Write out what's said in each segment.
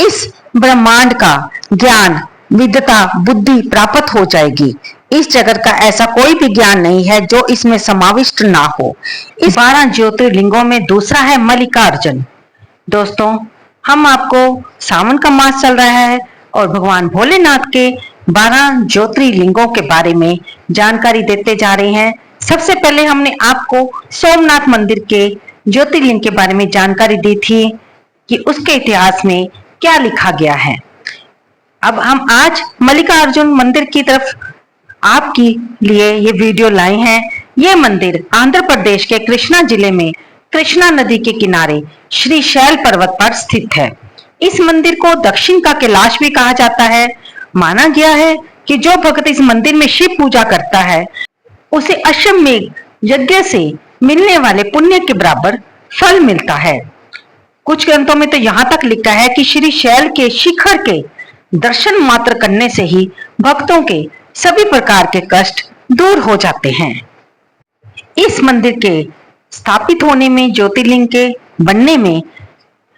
इस ब्रह्मांड का ज्ञान, विद्वता, बुद्धि प्राप्त हो जाएगी। इस जगत का ऐसा कोई भी ज्ञान नहीं है जो इसमें समाविष्ट ना हो। इस 12 ज्योतिर्लिंगों में दूसरा है मल्लिकार्जुन। दोस्तों, हम आपको सावन का मास चल रहा है और भगवान भोलेनाथ के 12 ज्योतिर्लिंगों के बारे में जानकारी देते जा रहे हैं। सबसे पहले हमने आपको सोमनाथ मंदिर के ज्योतिर्लिंग के बारे में जानकारी दी थी कि उसके इतिहास में क्या लिखा गया है। अब हम आज मल्लिकार्जुन मंदिर की तरफ आपके लिए ये वीडियो लाए हैं। ये मंदिर आंध्र प्रदेश के कृष्णा जिले में कृष्णा नदी के किनारे श्री शैल पर्वत पर स्थित है। इस मंदिर को दक्षिण का कैलाश भी कहा जाता है। माना गया है कि जो भक्त इस मंदिर में शिव पूजा करता है उसे अश्वमेध यज्ञ से मिलने वाले पुण्य के बराबर फल मिलता है। कुछ ग्रंथों में तो यहाँ तक लिखा है कि श्री शैल के शिखर के दर्शन मात्र करने से ही भक्तों के सभी प्रकार के कष्ट दूर हो जाते हैं। इस मंदिर के स्थापित होने में, ज्योतिर्लिंग के बनने में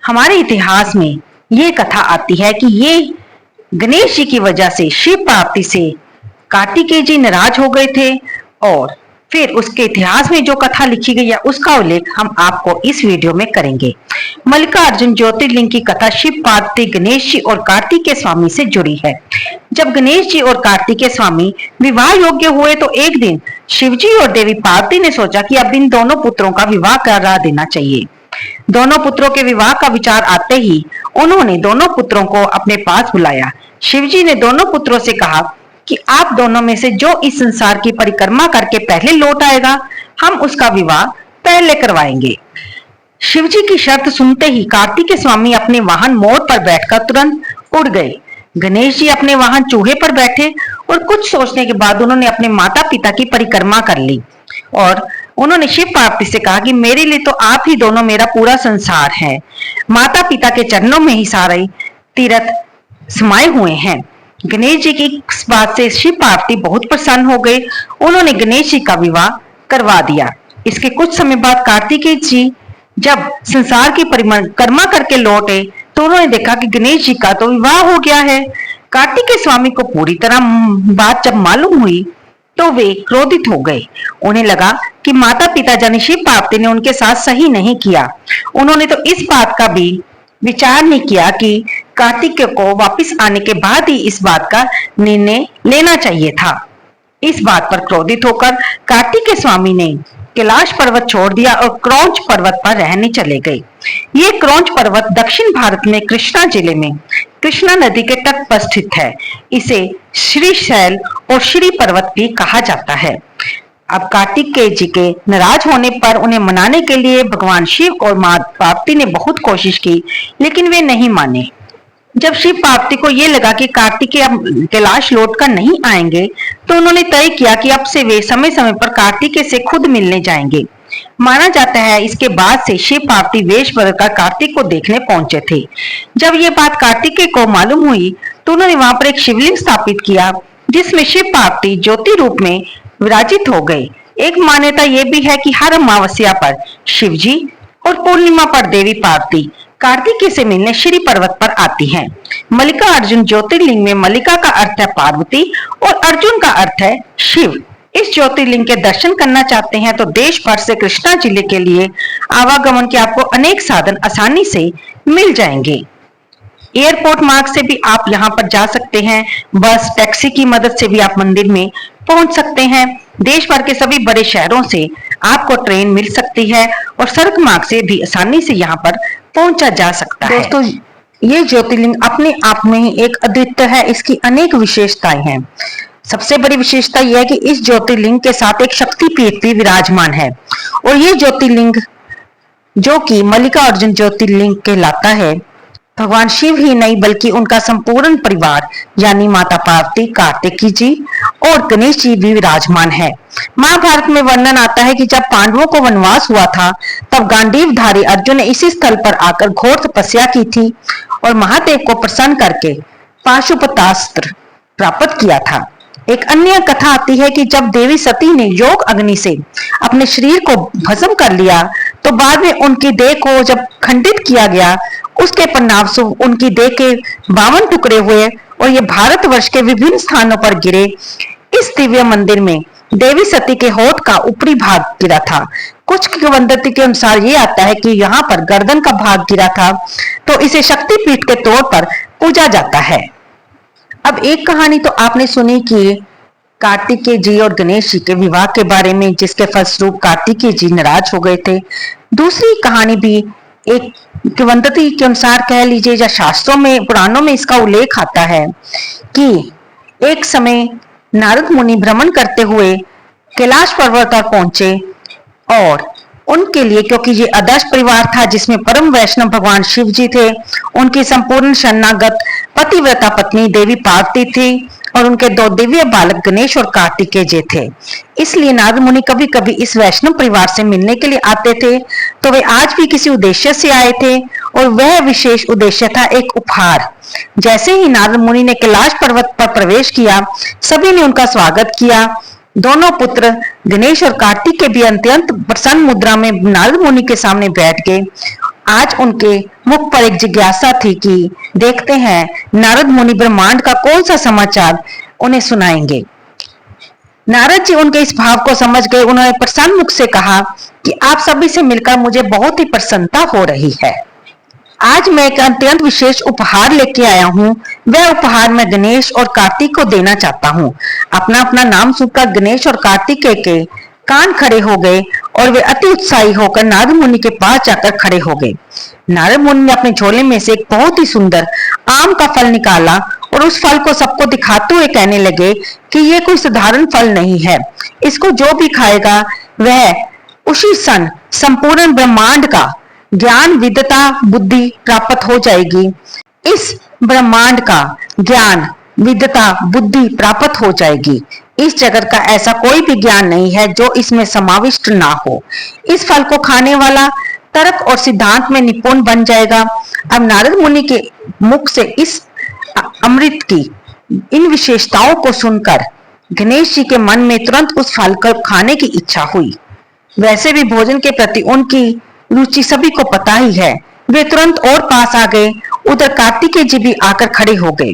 हमारे इतिहास में ये कथा आती है कि ये गणेश जी की वजह से शिव पार्वती से कार्तिकेय जी नाराज हो गए थे और फिर उसके इतिहास में जो कथा लिखी गई है उसका उल्लेख हम आपको इस वीडियो में करेंगे। मल्लिकार्जुन ज्योतिर्लिंग की कथा शिव पार्वती, गणेश जी और कार्तिकेय स्वामी से जुड़ी है। जब गणेश जी और कार्तिकेय स्वामी विवाह योग्य हुए तो एक दिन शिव जी और देवी पार्वती ने सोचा कि अब इन दोनों पुत्रों का विवाह करा देना चाहिए। दोनों पुत्रों के विवाह का विचार आते ही उन्होंने दोनों पुत्रों को अपने पास बुलाया। शिव जी ने दोनों पुत्रों से कहा कि आप दोनों में से जो इस संसार की परिक्रमा करके पहले लौट आएगा, हम उसका विवाह पहले करवाएंगे। शिव जी की शर्त सुनते ही कार्तिकेय स्वामी अपने वाहन मोर पर बैठकर तुरंत उड़ गए। गणेश जी अपने वाहन चूहे पर बैठे और कुछ सोचने के बाद उन्होंने अपने माता पिता की परिक्रमा कर ली और उन्होंने शिव पार्वती से कहा कि मेरे लिए तो आप ही दोनों मेरा पूरा संसार है। माता पिता के चरणों में ही सारे तीर्थ समाये हुए हैं। गणेश जी की इस बात से शिव पार्वती बहुत प्रसन्न हो गए। उन्होंने गणेश जी का विवाह करवा दिया। इसके कुछ समय बाद कार्तिकेय जी जब संसार की परिक्रमा करके लौटे तो उन्होंने देखा कि गणेश जी का तो विवाह हो गया है। कार्तिकेय स्वामी को पूरी तरह बात जब मालूम हुई तो वे क्रोधित हो गए। उन्हें लगा कि माता पिता यानी शिव पार्वती ने उनके साथ सही नहीं किया। उन्होंने तो इस बात का भी विचार नहीं किया कि कार्तिकेय को वापस आने के बाद ही इस बात का निर्णय लेना चाहिए था। इस बात पर क्रोधित होकर कार्तिकेय स्वामी ने कैलाश पर्वत छोड़ दिया और क्रौंच पर्वत पर रहने चले गए। ये क्रौंच पर्वत दक्षिण भारत में कृष्णा जिले में कृष्णा नदी के तट पर स्थित है। इसे श्री शैल और श्री पर्वत भी कहा जाता है। अब कार्तिकेय जी के नाराज होने पर उन्हें मनाने के लिए भगवान शिव और मां पार्वती ने बहुत कोशिश की, लेकिन वे नहीं माने। जब शिव पार्वती को ये लगा कि कार्तिकेय अब कैलाश लौटकर नहीं आएंगे तो उन्होंने तय किया कि अब से वे समय समय पर कार्तिकेय से खुद मिलने जाएंगे। माना जाता है इसके बाद से शिव पार्वती वेश बदलकर कार्तिक को देखने पहुंचे थे। जब ये बात कार्तिकेय को मालूम हुई तो उन्होंने वहां पर एक शिवलिंग स्थापित किया जिसमें शिव पार्वती ज्योति रूप में विराजित हो गए। एक मान्यता यह भी है कि हर अमावस्या पर शिव जी और पूर्णिमा पर देवी पार्वती कार्तिकेय से मिलने श्री पर्वत पर आती हैं। मल्लिकार्जुन ज्योतिर्लिंग में मल्लिका का अर्थ है पार्वती और अर्जुन का अर्थ है शिव। इस ज्योतिर्लिंग के दर्शन करना चाहते हैं तो देश भर से कृष्णा जिले के लिए आवागमन के आपको अनेक साधन आसानी से मिल जाएंगे। एयरपोर्ट मार्ग से भी आप यहाँ पर जा सकते हैं। बस, टैक्सी की मदद से भी आप मंदिर में पहुंच सकते हैं। देश भर के सभी बड़े शहरों से आपको ट्रेन मिल सकती है और सड़क मार्ग से भी आसानी से यहाँ पर पहुंचा जा सकता है। दोस्तों, ये ज्योतिर्लिंग अपने आप में ही एक अद्वितीय है। इसकी अनेक विशेषताएं हैं। सबसे बड़ी विशेषता यह है कि इस ज्योतिर्लिंग के साथ एक शक्तिपीठ भी विराजमान है और ये ज्योतिर्लिंग जो कि मल्लिकार्जुन ज्योतिर्लिंग कहलाता है, भगवान शिव ही नहीं बल्कि उनका संपूर्ण परिवार यानी माता पार्वती, कार्तिकेय जी और गणेश जी भी विराजमान है। महाभारत में वर्णन आता है कि जब पांडवों को वनवास हुआ था तब गांडीवधारी अर्जुन ने इसी स्थल पर आकर घोर तपस्या की थी और महादेव को प्रसन्न करके पाशुपतास्त्र प्राप्त किया था। एक अन्य कथा आती है कि जब देवी सती ने योग अग्नि से अपने शरीर को भस्म कर लिया तो बाद में उनकी देह को जब खंडित किया गया उसके परिणामस्वरूप उनकी देह के 52 टुकड़े हुए और ये भारतवर्ष के विभिन्न स्थानों पर गिरे। इस दिव्य मंदिर में देवी सती के होठ का ऊपरी भाग गिरा था। कुछ किंवदंती के अनुसार ये आता है कि यहाँ पर गर्दन का भाग गिरा था, तो इसे शक्तिपीठ के तौर पर पूजा जाता है। अब एक कहानी तो आपने सुनी कि कार्तिकेय जी और गणेश जी के विवाह के बारे में, जिसके फलस्वरूप कार्तिकेय जी नाराज हो गए थे। दूसरी कहानी भी एक किंवदंती के अनुसार कह लीजिए या शास्त्रों में, पुराणों में इसका उल्लेख आता है कि एक समय नारद मुनि भ्रमण करते हुए कैलाश पर्वत पर पहुंचे और उनके लिए, क्योंकि ये आदर्श परिवार था जिसमें परम वैष्णव भगवान शिव जी थे, उनकी संपूर्ण शरणागत पतिव्रता पत्नी देवी पार्वती थी और उनके दो दिव्य बालक गणेश और कार्तिकेय जी थे। इसलिए नारद मुनि कभी कभी इस वैष्णव परिवार से मिलने के लिए आते थे। तो वे आज भी किसी उद्देश्य से आए थे और वह विशेष उद्देश्य था एक उपहार। जैसे ही नारद मुनि ने कैलाश पर्वत पर प्रवेश किया, सभी ने उनका स्वागत किया। दोनों पुत्र गणेश और कार्तिकेय भी अत्यंत प्रसन्न मुद्रा में नारद मुनि के सामने बैठ गए। आज उनके मुख पर एक जिज्ञासा थी कि देखते हैं नारद मुनि ब्रह्मांड का कौन सा समाचार उन्हें सुनाएंगे। नारद जी उनके इस भाव को समझ गए। उन्होंने प्रसन्न मुख से कहा कि आप सभी से मिलकर मुझे बहुत ही प्रसन्नता हो रही है। आज मैं एक अत्यंत विशेष उपहार लेके आया हूँ। वह उपहार मैं गणेश और कार्तिक को देना चाहता हूँ। अपना अपना नाम सुनकर गणेश और कार्तिकेय के कान खड़े हो गए और वे अति उत्साही होकर नारद मुनि के पास जाकर खड़े हो गए। नारद मुनि ने अपने झोले में से एक बहुत ही सुंदर आम का फल निकाला और उस फल को सबको दिखाते हुए कहने लगे कि यह कोई साधारण फल नहीं है। इसको जो भी खाएगा वह उसी क्षण संपूर्ण ब्रह्मांड का ज्ञान, विद्वता, बुद्धि प्राप्त हो जाएगी। इस ब्रह्मांड का ज्ञान, विद्वता, बुद्धि प्राप्त हो जाएगी। इस जगत का ऐसा कोई भी ज्ञान नहीं है जो इसमें समाविष्ट ना हो। इस फल को खाने वाला तर्क और सिद्धांत में निपुण बन जाएगा। अब नारद मुनि के मुख से इस अमृत की इन विशेषताओं को सुनकर गणेश जी के मन में तुरंत उस फल को खाने की इच्छा हुई। वैसे भी भोजन के प्रति उनकी रुचि सभी को पता ही है। वे तुरंत और पास आ गए। उधर कार्तिकेय जी भी आकर खड़े हो गए।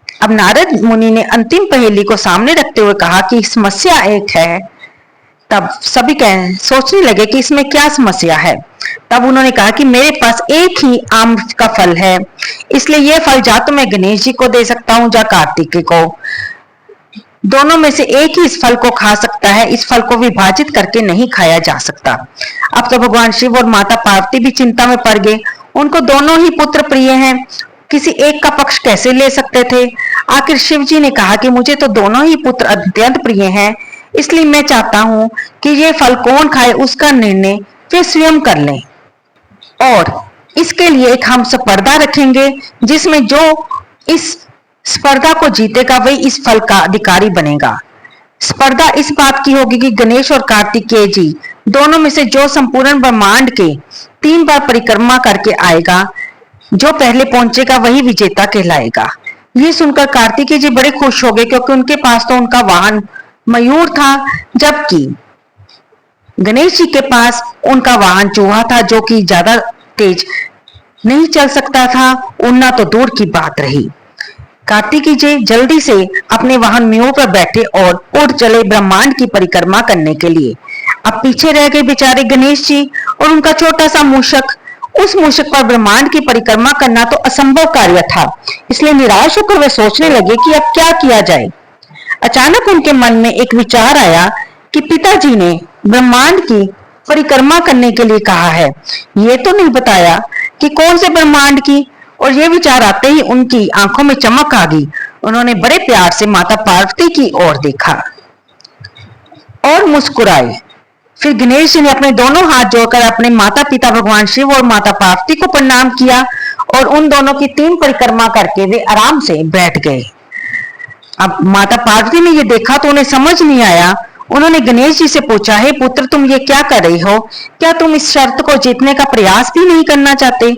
अब नारद मुनि ने अंतिम पहेली को सामने रखते हुए कहा कि समस्या एक है। तब सभी सोचने लगे कि इसमें क्या समस्या है। तब उन्होंने कहा कि मेरे पास एक ही आम का फल है, इसलिए यह फल या तो मैं गणेश जी को दे सकता हूँ या कार्तिकेय को। दोनों में से एक ही इस फल को खा सकता है। इस फल को विभाजित करके नहीं खाया जा सकता। अब तो भगवान शिव और माता पार्वती भी चिंता में पड़ गए। उनको दोनों ही पुत्र प्रिय हैं, किसी एक का पक्ष कैसे ले सकते थे। आखिर शिव जी ने कहा कि मुझे तो दोनों ही पुत्र अत्यंत प्रिय हैं, इसलिए मैं चाहता हूँ कि ये फल कौन खाए उसका निर्णय वे स्वयं कर लें। और इसके लिए एक हम स्पर्धा रखेंगे जिसमें जो इस स्पर्धा को जीतेगा वही इस फल का अधिकारी बनेगा। स्पर्धा इस बात की होगी कि गणेश और कार्तिकेय जी दोनों में से जो संपूर्ण ब्रह्मांड के 3 बार परिक्रमा करके आएगा, जो पहले पहुंचेगा वही विजेता कहलाएगा। ये सुनकर कार्तिकेय जी बड़े खुश हो गए, क्योंकि उनके पास तो उनका वाहन मयूर था, जबकि गणेश जी के पास उनका वाहन चूहा था, जो कि ज्यादा तेज नहीं चल सकता था। उड़ना तो दूर की बात रही। कार्तिकेय जी जल्दी से अपने वाहन मयूर पर बैठे और उड़ चले ब्रह्मांड की परिक्रमा करने के लिए। अब पीछे रह गए बेचारे गणेश जी और उनका छोटा सा मूषक। उस मूषक पर ब्रह्मांड की परिक्रमा करना तो असंभव कार्य था। इसलिए निराश होकर वे सोचने लगे कि अब क्या किया जाए। अचानक उनके मन में एक विचार आया कि पिताजी ने ब्रह्मांड की परिक्रमा करने के लिए कहा है, ये तो नहीं बताया कि कौन से ब्रह्मांड की। और ये विचार आते ही उनकी आंखों में चमक आ गई। उन्होंने बड़े प्यार से माता पार्वती की ओर देखा और मुस्कुराए। फिर गणेश जी ने अपने दोनों हाथ जोड़कर अपने माता पिता भगवान शिव और माता पार्वती को प्रणाम किया और उन दोनों की 3 परिक्रमा करके वे आराम से बैठ गए। अब माता पार्वती ने ये देखा तो उन्हें समझ नहीं आया। उन्होंने गणेश जी से पूछा, हे पुत्र, तुम ये क्या कर रहे हो? क्या तुम इस शर्त को जीतने का प्रयास भी नहीं करना चाहते?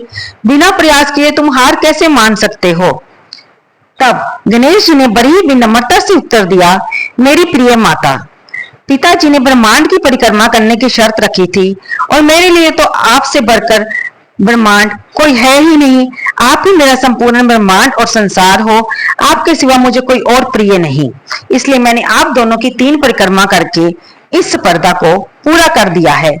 बिना प्रयास किए तुम हार कैसे मान सकते हो? तब गणेश जी ने बड़ी विनम्रता से उत्तर दिया, मेरी प्रिय माता, पिताजी ने ब्रह्मांड की परिक्रमा करने की शर्त रखी थी और मेरे लिए तो आपसे बढ़कर ब्रह्मांड कोई है ही नहीं, आप ही मेरा संपूर्ण ब्रह्मांड और संसार हो, आपके सिवा मुझे कोई और प्रिय नहीं। इसलिए मैंने आप दोनों की 3 परिक्रमा करके इस स्पर्धा को पूरा कर दिया है।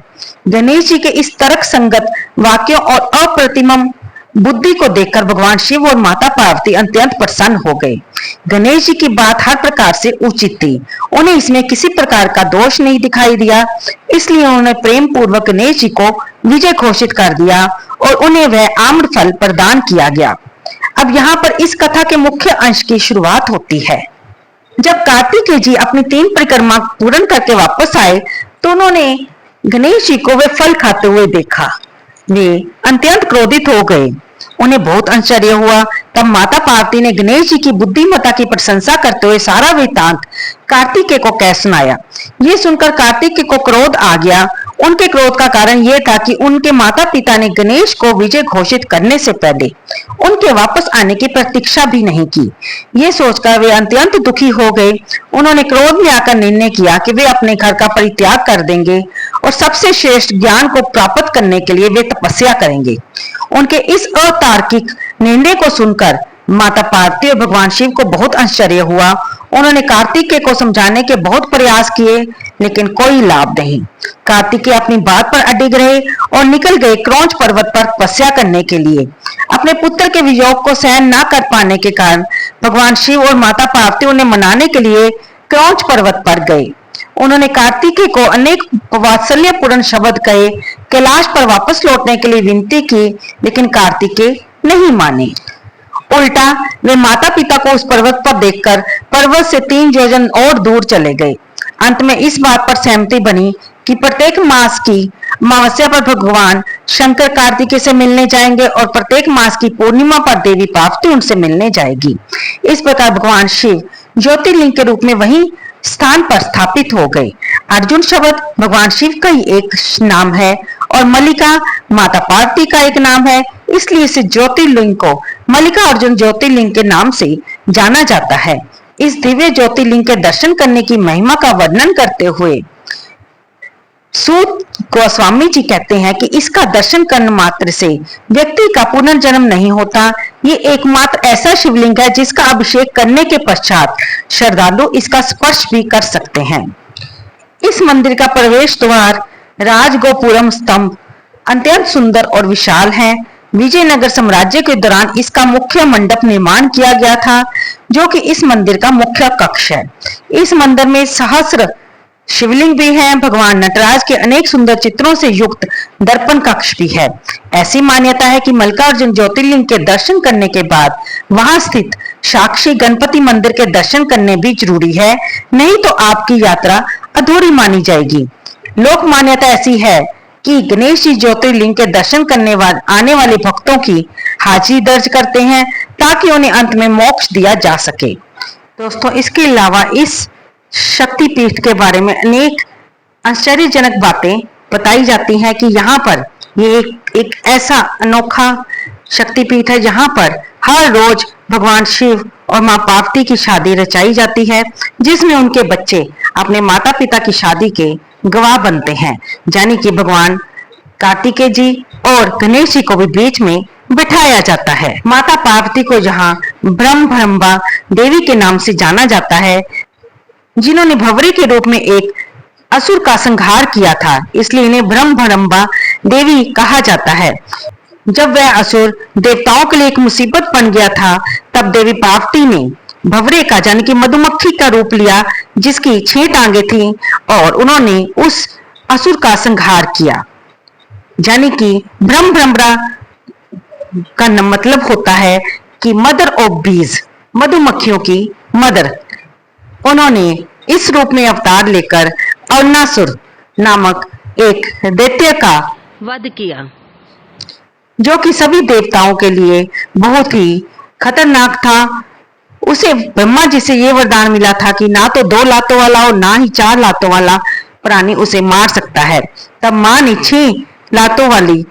गणेश जी के इस तर्क संगत वाक्यों और अप्रतिम बुद्धि को देखकर भगवान शिव और माता पार्वती अत्यंत प्रसन्न हो गए। गणेश जी की बात हर प्रकार से उचित थी, उन्हें इसमें किसी प्रकार का दोष नहीं दिखाई दिया, इसलिए उन्होंने प्रेम पूर्वक गणेश जी को विजय घोषित कर दिया और उन्हें वह आम्र फल प्रदान किया गया। अब यहाँ पर इस कथा के मुख्य अंश की शुरुआत होती है। जब कार्तिकेय जी अपनी 3 परिक्रमा पूर्ण करके वापस आए तो उन्होंने गणेश जी को वे फल खाते हुए देखा। वे अत्यंत क्रोधित हो गए, उन्हें बहुत आश्चर्य हुआ। तब माता पार्वती ने गणेश जी की बुद्धिमत्ता की प्रशंसा करते हुए सारा वृत्तांत कार्तिकेय को कह सुनाया। ये सुनकर कार्तिकेय को क्रोध आ गया। उनके क्रोध का कारण यह था कि उनके माता पिता ने गणेश को विजय घोषित करने से पहले उनके वापस आने की प्रतीक्षा भी नहीं की। ये सोचकर वे अत्यंत दुखी हो गए। उन्होंने क्रोध में आकर निर्णय किया कि वे अपने घर का परित्याग कर देंगे और सबसे श्रेष्ठ ज्ञान को प्राप्त करने के लिए वे तपस्या करेंगे। उनके इस अतार्किक निर्णय को सुनकर माता पार्वती और भगवान शिव को बहुत आश्चर्य हुआ। उन्होंने कार्तिकेय को समझाने के बहुत प्रयास किए, लेकिन कोई लाभ नहीं। कार्तिकेय अपनी बात पर अडिग रहे और निकल गए क्रौंच पर्वत पर तपस्या करने के लिए। अपने पुत्र के वियोग को सहन न कर पाने के कारण भगवान शिव और माता पार्वती उन्हें मनाने के लिए क्रौंच पर्वत पर गए। उन्होंने कार्तिकेय को अनेक वात्सल्यपूर्ण शब्द कहे, कैलाश पर वापस लौटने के लिए विनती की, लेकिन कार्तिकेय नहीं माने। उल्टा वे माता पिता को उस पर्वत पर देखकर पर्वत से 3 योजन और दूर चले गए। अंत में इस बात पर सहमति बनी कि प्रत्येक मास की अमावस्या पर भगवान शंकर कार्तिकेय से मिलने जाएंगे और प्रत्येक मास की पूर्णिमा पर देवी पार्वती उनसे मिलने जाएगी। इस प्रकार भगवान शिव ज्योतिर्लिंग के रूप में वही स्थान पर स्थापित हो गए। अर्जुन शब्द भगवान शिव का ही एक नाम है और मल्लिका माता पार्वती का एक नाम है, इसलिए इस ज्योतिर्लिंग को मल्लिका अर्जुन ज्योतिर्लिंग के नाम से जाना जाता है। इस दिव्य ज्योतिर्लिंग के दर्शन करने की महिमा का वर्णन करते हुए सूत गोस्वामी जी कहते हैं कि इसका दर्शन करने मात्र से व्यक्ति का पुनर्जन्म नहीं होता। ये एकमात्र ऐसा शिवलिंग है जिसका अभिषेक करने के पश्चात श्रद्धालु इसका स्पर्श भी कर सकते हैं। इस मंदिर का प्रवेश द्वार राजगोपुरम स्तंभ अत्यंत सुंदर और विशाल है। विजयनगर साम्राज्य के दौरान इसका मुख्य मंडप निर्माण किया गया था, जो कि इस मंदिर का मुख्य कक्ष है। इस मंदिर में सहस्त्र शिवलिंग भी है। भगवान नटराज के अनेक सुंदर चित्रों से युक्त दर्पण कक्ष भी है। ऐसी मान्यता है कि मल्लिकार्जुन ज्योतिर्लिंग के दर्शन करने के बाद वहां स्थित साक्षी गणपति मंदिर के दर्शन करने भी जरूरी है, नहीं तो आपकी यात्रा अधूरी मानी जाएगी। लोक मान्यता ऐसी है कि गणेश जी ज्योतिर्लिंग के दर्शन करने आने वाले भक्तों की हाजिरी दर्ज करते हैं ताकि उन्हें अंत में मोक्ष दिया जा सके। दोस्तों, इसके अलावा इस शक्तिपीठ के बारे में अनेक आश्चर्यजनक बातें बताई जाती हैं कि यहाँ पर ये एक ऐसा अनोखा शक्तिपीठ है जहाँ पर हर रोज भगवान शिव और माँ पार्वती की शादी रचाई जाती है, जिसमें उनके बच्चे अपने माता पिता की शादी के गवाह बनते हैं। यानी कि भगवान कार्तिकेय जी और गणेश जी को भी बीच में बिठाया जाता है। माता पार्वती को यहाँ ब्रह्मभ्रंबा देवी के नाम से जाना जाता है, जिन्होंने भंवरे के रूप में एक असुर का संहार किया था, इसलिए इन्हें ब्रह्मभ्रंबा देवी कहा जाता है। जब वह असुर देवताओं के लिए एक मुसीबत बन गया था, तब देवी पार्वती ने भंवरे का यानी कि मधुमक्खी का रूप लिया, जिसकी 6 टांगे थी, और उन्होंने उस असुर का संहार किया। यानी कि ब्रह्मभ्रंबा का मतलब होता है कि मदर ऑफ बीज, मधुमक्खियों की मदर। उन्होंने इस रूप में अवतार लेकर अरुणासुर नामक एक दैत्य का वध किया, जो कि सभी देवताओं के लिए बहुत ही खतरनाक था। उसे ब्रह्मा जी से ये वरदान मिला था कि ना तो 2 लातों वाला और ना ही 4 लातों वाला प्राणी उसे मार सकता है। तब मां ने 6 लातों वाली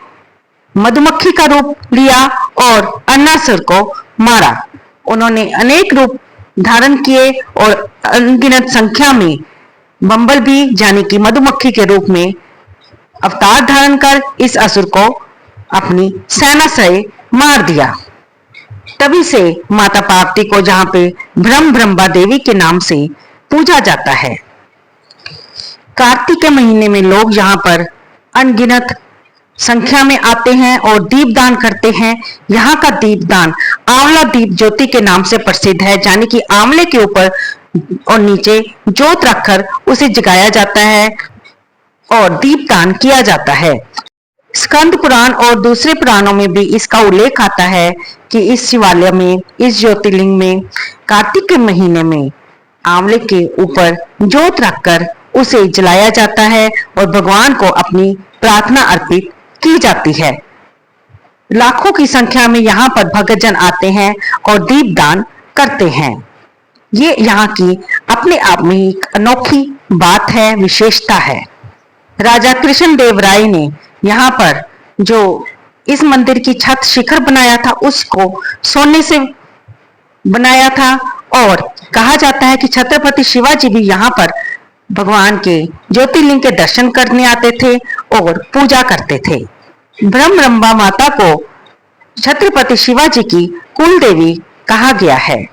मधुमक्खी का रूप लिया और अरुणासुर को मारा। उन्होंने अनेक रूप धारण किए और अनगिनत संख्या में बम्बल भी यानी कि मधुमक्खी के रूप में अवतार धारण कर इस असुर को अपनी सेना से मार दिया। तभी से माता पार्वती को जहां पे ब्रह्मा देवी के नाम से पूजा जाता है। कार्तिक के महीने में लोग यहाँ पर अनगिनत संख्या में आते हैं और दीपदान करते हैं। यहाँ का दीपदान आंवला दीप ज्योति के नाम से प्रसिद्ध है, यानी कि आंवले के ऊपर और नीचे जोत रखकर उसे जगाया जाता है और दीपदान किया जाता है। स्कंद पुराण और दूसरे पुराणों में भी इसका उल्लेख आता है कि इस शिवालय में, इस ज्योतिर्लिंग में कार्तिक के महीने में आंवले के ऊपर जोत रखकर उसे जलाया जाता है और भगवान को अपनी प्रार्थना अर्पित की जाती है। लाखों की संख्या में यहाँ पर भक्तजन आते हैं और दीपदान करते हैं। ये यहाँ की अपने आप में एक अनोखी बात है, विशेषता है। राजा कृष्ण देव राय ने यहाँ पर जो इस मंदिर की छत शिखर बनाया था उसको सोने से बनाया था और कहा जाता है कि छत्रपति शिवाजी भी यहाँ पर भगवान के ज्योतिर्लिंग के दर्शन करने आते थे और पूजा करते थे। ब्रह्मा माता को छत्रपति शिवाजी की कुल देवी कहा गया है।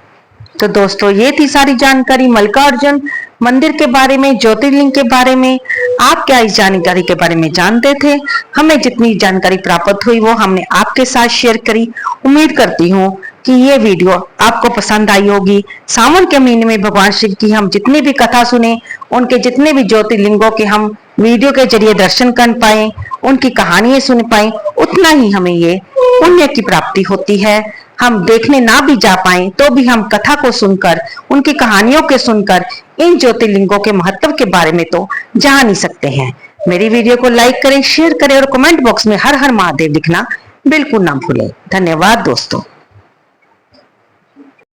तो दोस्तों, ये थी सारी जानकारी मल्लिकार्जुन मंदिर के बारे में, ज्योतिर्लिंग के बारे में। आप क्या इस जानकारी के बारे में जानते थे? हमें जितनी जानकारी प्राप्त हुई वो हमने आपके साथ शेयर करी। उम्मीद करती हूँ कि ये वीडियो आपको पसंद आई होगी। सावन के महीने में भगवान शिव की हम जितनी भी कथा सुने, उनके जितने भी ज्योतिर्लिंगों के हम वीडियो के जरिए दर्शन कर पाए, उनकी कहानियां सुन पाए, उतना ही हमें ये पुण्य की प्राप्ति होती है। हम देखने ना भी जा पाए तो भी हम कथा को सुनकर, उनकी कहानियों के सुनकर इन ज्योतिर्लिंगों के महत्व के बारे में तो जान ही सकते हैं। मेरी वीडियो को लाइक करें, शेयर करें और कमेंट बॉक्स में हर हर महादेव लिखना बिल्कुल ना भूलें। धन्यवाद दोस्तों।